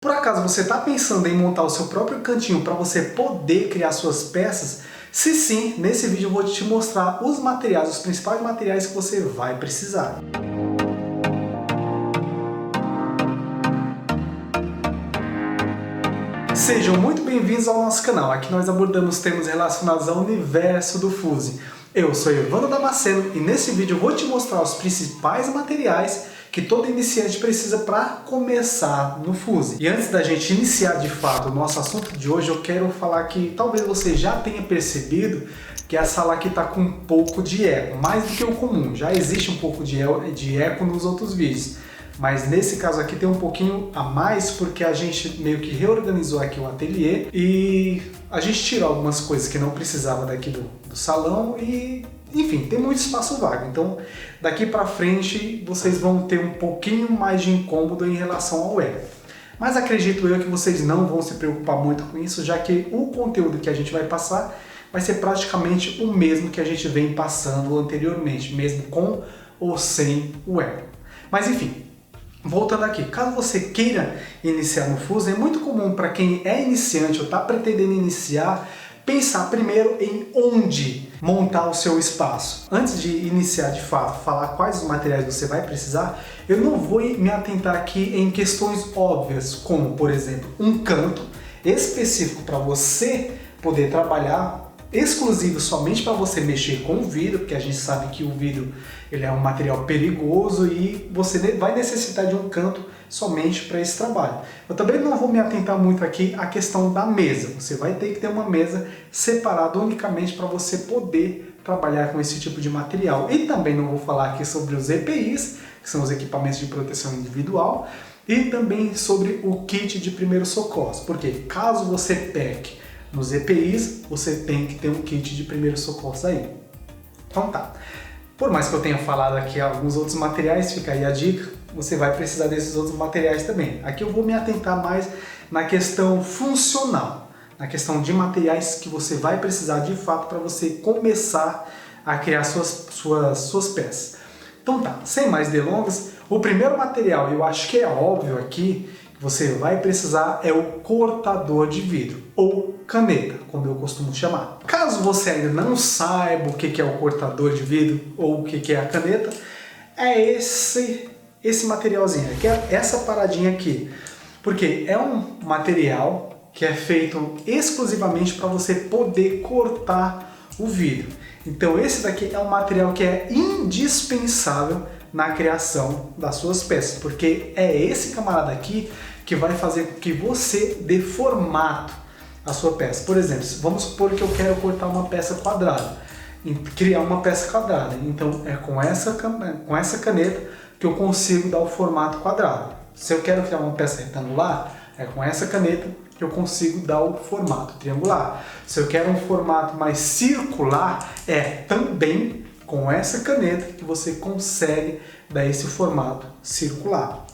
Por acaso você está pensando em montar o seu próprio cantinho para você poder criar suas peças? Se sim, nesse vídeo eu vou te mostrar os materiais, os principais materiais que você vai precisar. Sejam muito bem-vindos ao nosso canal. Aqui nós abordamos temas relacionados ao universo do Fuse. Eu sou Evandro Damasceno e nesse vídeo eu vou te mostrar os principais materiais que todo iniciante precisa para começar no Fuse. E antes da gente iniciar de fato o nosso assunto de hoje, eu quero falar que talvez você já tenha percebido que a sala aqui está com um pouco de eco, mais do que o comum. Já existe um pouco de eco nos outros vídeos. Mas nesse caso aqui tem um pouquinho a mais porque a gente meio que reorganizou aqui o ateliê e a gente tirou algumas coisas que não precisava daqui do salão e, enfim, tem muito espaço vago. Então daqui pra frente vocês vão ter um pouquinho mais de incômodo em relação ao eco. Mas acredito eu que vocês não vão se preocupar muito com isso, já que o conteúdo que a gente vai passar vai ser praticamente o mesmo que a gente vem passando anteriormente, mesmo com ou sem o eco. Mas enfim, voltando aqui, caso você queira iniciar no Fuse, é muito comum para quem é iniciante ou está pretendendo iniciar, pensar primeiro em onde montar o seu espaço. Antes de iniciar de fato, falar quais os materiais você vai precisar, eu não vou me atentar aqui em questões óbvias, como por exemplo, um canto específico para você poder trabalhar, exclusivo somente para você mexer com o vidro, porque a gente sabe que o vidro ele é um material perigoso e você vai necessitar de um canto somente para esse trabalho. Eu também não vou me atentar muito aqui à questão da mesa. Você vai ter que ter uma mesa separada unicamente para você poder trabalhar com esse tipo de material. E também não vou falar aqui sobre os EPIs, que são os equipamentos de proteção individual, e também sobre o kit de primeiros socorros, porque caso você peque nos EPIs, você tem que ter um kit de primeiros socorros aí. Então tá. Por mais que eu tenha falado aqui alguns outros materiais, fica aí a dica, você vai precisar desses outros materiais também. Aqui eu vou me atentar mais na questão funcional, na questão de materiais que você vai precisar de fato para você começar a criar suas peças. Então tá, sem mais delongas, o primeiro material, eu acho que é óbvio aqui, você vai precisar é o cortador de vidro, ou caneta, como eu costumo chamar. Caso você ainda não saiba o que é o cortador de vidro ou o que é a caneta, é esse materialzinho, que é essa paradinha aqui. Porque é um material que é feito exclusivamente para você poder cortar o vidro. Então esse daqui é um material que é indispensável na criação das suas peças, porque é esse camarada aqui que vai fazer com que você dê formato à sua peça. Por exemplo, vamos supor que eu quero cortar uma peça quadrada, criar uma peça quadrada. Então é com essa caneta que eu consigo dar o formato quadrado. Se eu quero criar uma peça retangular, é com essa caneta que eu consigo dar o formato triangular. Se eu quero um formato mais circular, é também com essa caneta que você consegue dar esse formato circular.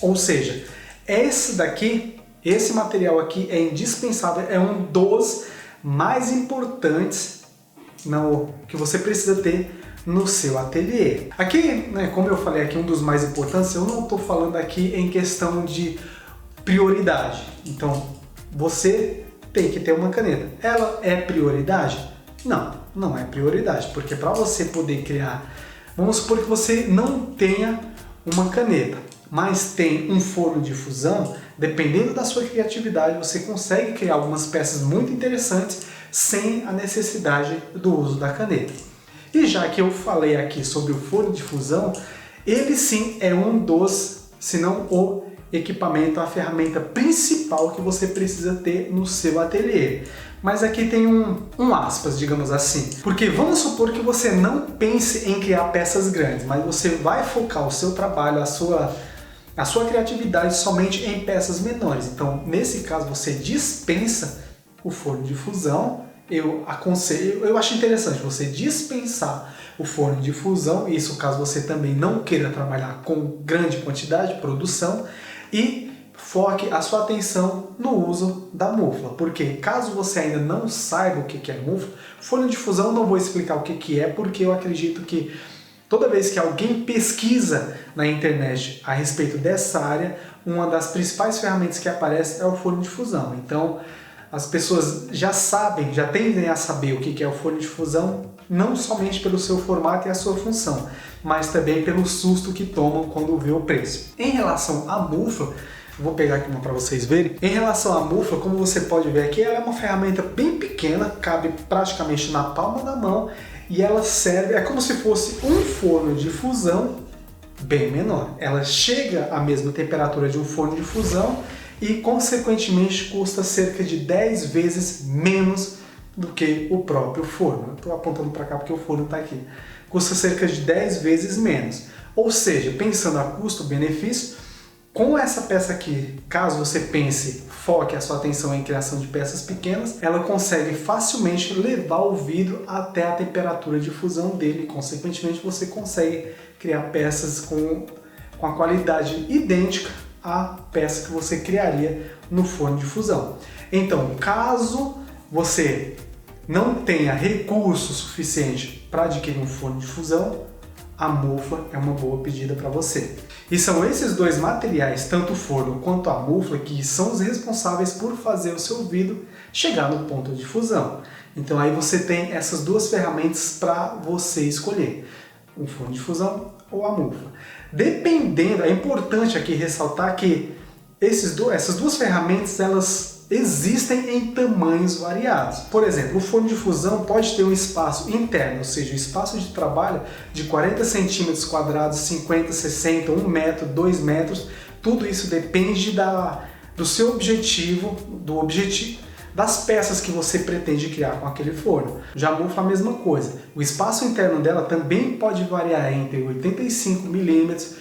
Ou seja, esse material aqui é indispensável, é um dos mais importantes que você precisa ter no seu ateliê. Aqui, né, como eu falei aqui, um dos mais importantes, eu não estou falando aqui em questão de prioridade. Então, você tem que ter uma caneta. Ela é prioridade? Não, não é prioridade, porque para você poder criar, vamos supor que você não tenha uma caneta, mas tem um forno de fusão, dependendo da sua criatividade, você consegue criar algumas peças muito interessantes sem a necessidade do uso da caneta. E já que eu falei aqui sobre o forno de fusão, ele sim é um dos, se não o equipamento, a ferramenta principal que você precisa ter no seu ateliê. Mas aqui tem um aspas, digamos assim. Porque vamos supor que você não pense em criar peças grandes, mas você vai focar o seu trabalho, a sua criatividade somente em peças menores. Então, nesse caso, você dispensa o forno de fusão. Eu acho interessante você dispensar o forno de fusão, isso caso você também não queira trabalhar com grande quantidade de produção, e foque a sua atenção no uso da mufla, porque caso você ainda não saiba o que é mufla, forno de fusão não vou explicar o que é, porque eu acredito que toda vez que alguém pesquisa na internet a respeito dessa área, uma das principais ferramentas que aparece é o forno de fusão. Então, as pessoas já sabem, já tendem a saber o que é o forno de fusão, não somente pelo seu formato e a sua função, mas também pelo susto que tomam quando vê o preço. Em relação à mufa, vou pegar aqui uma para vocês verem. Em relação à mufa, como você pode ver aqui, ela é uma ferramenta bem pequena, cabe praticamente na palma da mão, e ela serve, é como se fosse um forno de fusão bem menor. Ela chega à mesma temperatura de um forno de fusão e, consequentemente, custa cerca de 10 vezes menos do que o próprio forno. Estou apontando para cá porque o forno está aqui. Custa cerca de 10 vezes menos. Ou seja, pensando a custo-benefício, com essa peça aqui, caso você pense, foque a sua atenção em criação de peças pequenas, ela consegue facilmente levar o vidro até a temperatura de fusão dele. Consequentemente, você consegue criar peças com a qualidade idêntica à peça que você criaria no forno de fusão. Então, caso você não tenha recurso suficiente para adquirir um forno de fusão, a mufa é uma boa pedida para você. E são esses dois materiais, tanto o forno quanto a mufa, que são os responsáveis por fazer o seu vidro chegar no ponto de fusão. Então aí você tem essas duas ferramentas para você escolher, o forno de fusão ou a mufa. Dependendo, é importante aqui ressaltar que essas duas ferramentas, elas existem em tamanhos variados. Por exemplo, o forno de fusão pode ter um espaço interno, ou seja, um espaço de trabalho de 40 centímetros quadrados, 50, 60, 1 metro, 2 metros. Tudo isso depende do seu objetivo, das peças que você pretende criar com aquele forno. Já a mufa, a mesma coisa. O espaço interno dela também pode variar entre 85 milímetros,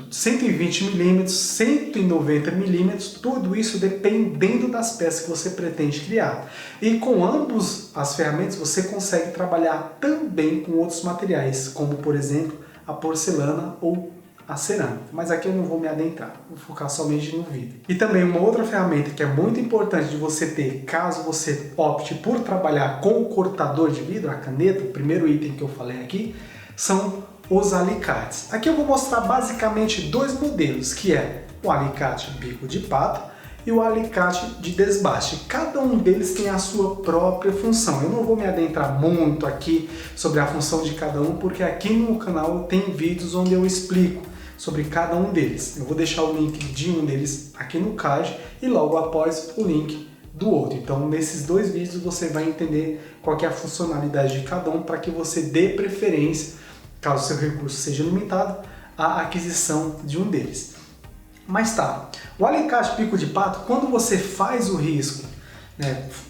120 milímetros, 190 milímetros, tudo isso dependendo das peças que você pretende criar. E com ambos as ferramentas você consegue trabalhar também com outros materiais, como por exemplo a porcelana ou a cerâmica. Mas aqui eu não vou me adentrar, vou focar somente no vidro. E também uma outra ferramenta que é muito importante de você ter, caso você opte por trabalhar com o cortador de vidro, a caneta, o primeiro item que eu falei aqui, são os alicates. Aqui eu vou mostrar basicamente dois modelos, que é o alicate bico de pato e o alicate de desbaste. Cada um deles tem a sua própria função. Eu não vou me adentrar muito aqui sobre a função de cada um, porque aqui no canal tem vídeos onde eu explico sobre cada um deles. Eu vou deixar o link de um deles aqui no card e logo após o link do outro. Então, nesses dois vídeos você vai entender qual que é a funcionalidade de cada um para que você dê preferência, caso seu recurso seja limitado, à aquisição de um deles. Mas tá, o alicate bico de pato, quando você faz o risco,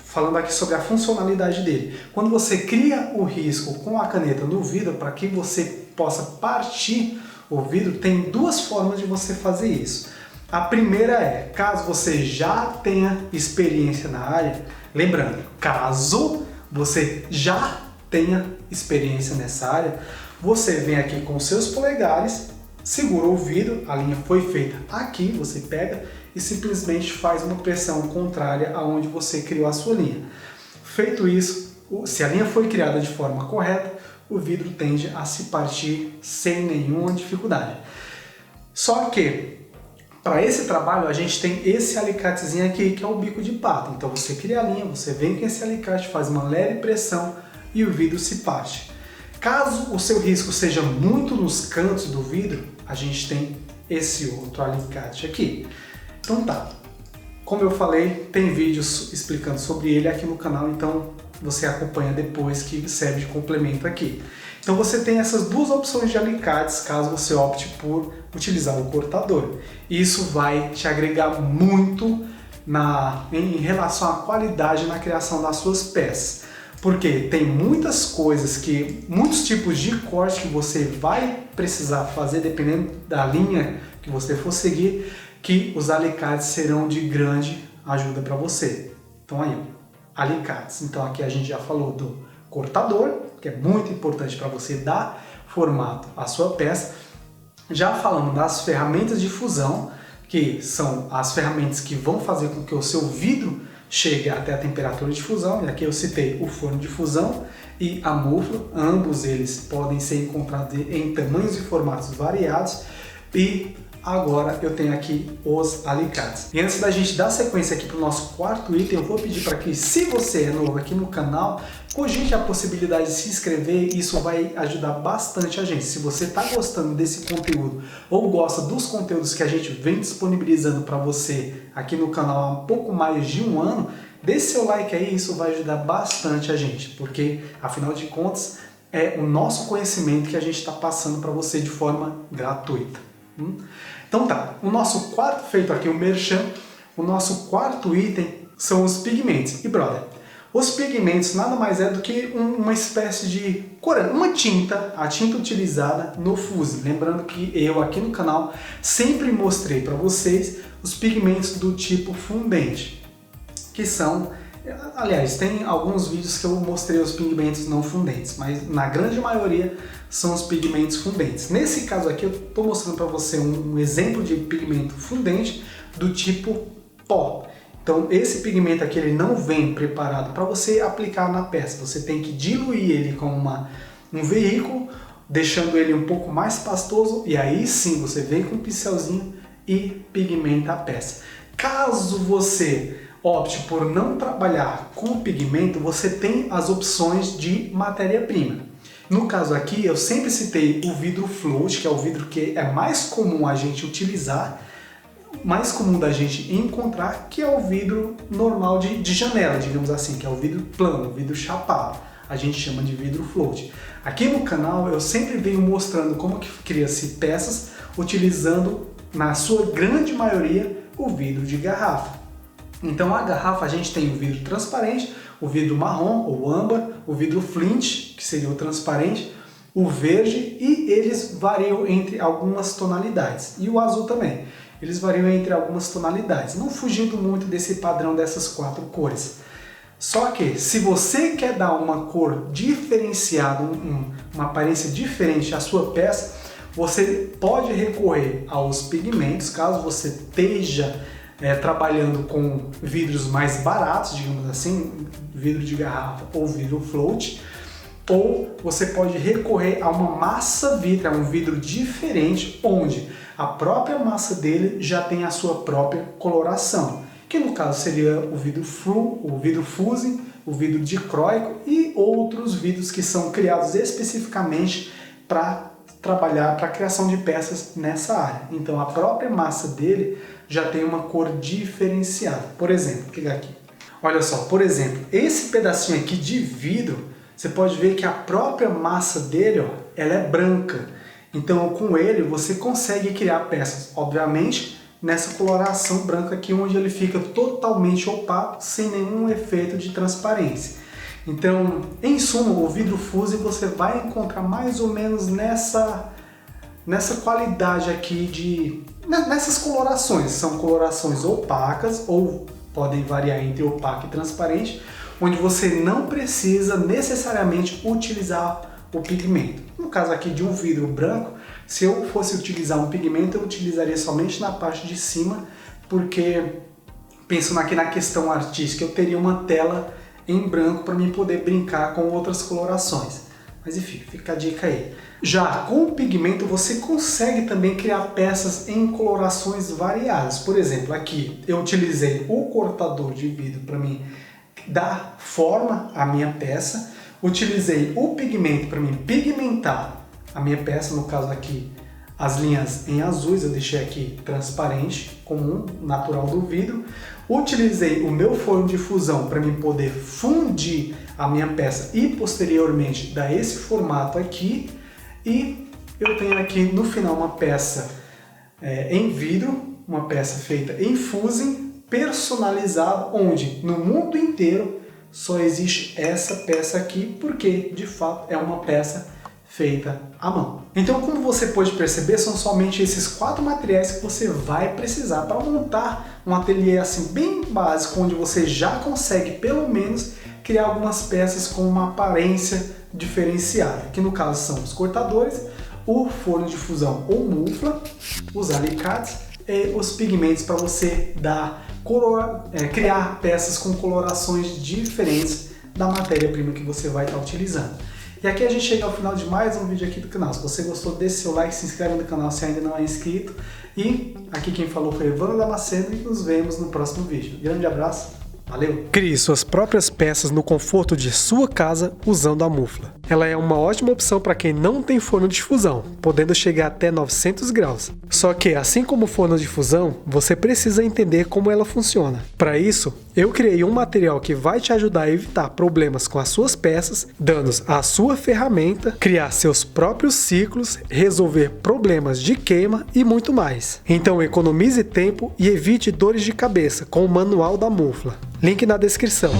falando aqui sobre a funcionalidade dele, quando você cria o risco com a caneta no vidro para que você possa partir o vidro, tem duas formas de você fazer isso. A primeira é, caso você já tenha experiência na área, lembrando, caso você já tenha experiência nessa área, você vem aqui com seus polegares, segura o vidro, a linha foi feita aqui, você pega e simplesmente faz uma pressão contrária aonde você criou a sua linha. Feito isso, se a linha foi criada de forma correta, o vidro tende a se partir sem nenhuma dificuldade. Só que, para esse trabalho, a gente tem esse alicatezinho aqui, que é o bico de pato. Então você cria a linha, você vem com esse alicate, faz uma leve pressão e o vidro se parte. Caso o seu risco seja muito nos cantos do vidro, a gente tem esse outro alicate aqui. Então tá, como eu falei, tem vídeos explicando sobre ele aqui no canal, então você acompanha depois, que serve de complemento aqui. Então você tem essas duas opções de alicates, caso você opte por utilizar o cortador. Isso vai te agregar muito em relação à qualidade na criação das suas peças. Porque tem muitos tipos de corte que você vai precisar fazer, dependendo da linha que você for seguir, que os alicates serão de grande ajuda para você. Então aí, alicates. Então aqui a gente já falou do cortador, que é muito importante para você dar formato à sua peça. Já falamos das ferramentas de fusão, que são as ferramentas que vão fazer com que o seu vidro chegue até a temperatura de fusão. E aqui eu citei o forno de fusão e a mufa. Ambos eles podem ser encontrados em tamanhos e formatos variados. E agora eu tenho aqui os alicates. E antes da gente dar sequência aqui para o nosso quarto item, eu vou pedir para que, se você é novo aqui no canal, cogite a possibilidade de se inscrever, isso vai ajudar bastante a gente. Se você está gostando desse conteúdo ou gosta dos conteúdos que a gente vem disponibilizando para você aqui no canal há um pouco mais de um ano, deixe seu like aí, isso vai ajudar bastante a gente, porque afinal de contas é o nosso conhecimento que a gente está passando para você de forma gratuita. Então tá, o nosso quarto, feito aqui o merchan, o nosso quarto item são os pigmentos. E brother, os pigmentos nada mais é do que uma espécie de corante, uma tinta, a tinta utilizada no fuse. Lembrando que eu aqui no canal sempre mostrei para vocês os pigmentos do tipo fundente, que são, aliás, tem alguns vídeos que eu mostrei os pigmentos não fundentes, mas na grande maioria são os pigmentos fundentes. Nesse caso aqui eu estou mostrando para você um exemplo de pigmento fundente do tipo pó. Então esse pigmento aqui ele não vem preparado para você aplicar na peça, você tem que diluir ele com um veículo, deixando ele um pouco mais pastoso, e aí sim você vem com um pincelzinho e pigmenta a peça. Caso você opte por não trabalhar com pigmento, você tem as opções de matéria-prima. No caso aqui, eu sempre citei o vidro float, que é o vidro que é mais comum a gente utilizar, mais comum da gente encontrar, que é o vidro normal de janela, digamos assim, que é o vidro plano, o vidro chapado. A gente chama de vidro float. Aqui no canal eu sempre venho mostrando como que cria-se peças utilizando, na sua grande maioria, o vidro de garrafa. Então a garrafa a gente tem o vidro transparente, o vidro marrom ou âmbar, o vidro flint, que seria o transparente, o verde, e eles variam entre algumas tonalidades. E o azul também. Eles variam entre algumas tonalidades, não fugindo muito desse padrão dessas quatro cores. Só que se você quer dar uma cor diferenciada, uma aparência diferente à sua peça, você pode recorrer aos pigmentos, caso você esteja trabalhando com vidros mais baratos, digamos assim, vidro de garrafa ou vidro float, ou você pode recorrer a uma massa vítrea, um vidro diferente, onde a própria massa dele já tem a sua própria coloração, que no caso seria o vidro fusing, o vidro dicróico e outros vidros que são criados especificamente para trabalhar para a criação de peças nessa área. Então a própria massa dele já tem uma cor diferenciada. Por exemplo, vou clicar aqui. Olha só, por exemplo, esse pedacinho aqui de vidro, você pode ver que a própria massa dele, ó, ela é branca. Então com ele você consegue criar peças, obviamente, nessa coloração branca aqui, onde ele fica totalmente opaco, sem nenhum efeito de transparência. Então, em suma, o vidro fusing você vai encontrar mais ou menos nessa qualidade aqui nessas colorações. São colorações opacas, ou podem variar entre opaco e transparente, onde você não precisa necessariamente utilizar o pigmento. No caso aqui de um vidro branco, se eu fosse utilizar um pigmento, eu utilizaria somente na parte de cima, porque pensando aqui na questão artística, eu teria uma tela em branco para mim poder brincar com outras colorações. Mas enfim, fica a dica aí. Já com o pigmento você consegue também criar peças em colorações variadas. Por exemplo, aqui eu utilizei o cortador de vidro para mim dar forma à minha peça. Utilizei o pigmento para mim pigmentar a minha peça, no caso aqui as linhas em azuis, eu deixei aqui transparente, comum, natural do vidro. Utilizei o meu forno de fusão para mim poder fundir a minha peça e posteriormente dar esse formato aqui. E eu tenho aqui no final uma peça em vidro, uma peça feita em fusing, personalizada, onde no mundo inteiro só existe essa peça aqui, porque de fato é uma peça feita à mão. Então, como você pode perceber, são somente esses 4 materiais que você vai precisar para montar um ateliê assim bem básico, onde você já consegue pelo menos criar algumas peças com uma aparência diferenciada, que no caso são os cortadores, o forno de fusão ou mufla, os alicates e os pigmentos para você criar peças com colorações diferentes da matéria-prima que você vai estar utilizando. E aqui a gente chega ao final de mais um vídeo aqui do canal. Se você gostou, deixe seu like, se inscreve no canal se ainda não é inscrito. E aqui quem falou foi Evandro Damasceno e nos vemos no próximo vídeo. Grande abraço, valeu! Crie suas próprias peças no conforto de sua casa usando a Mufla. Ela é uma ótima opção para quem não tem forno de fusão, podendo chegar até 900 graus. Só que, assim como o forno de fusão, você precisa entender como ela funciona. Para isso, eu criei um material que vai te ajudar a evitar problemas com as suas peças, danos à sua ferramenta, criar seus próprios ciclos, resolver problemas de queima e muito mais. Então economize tempo e evite dores de cabeça com o manual da Mufla. Link na descrição.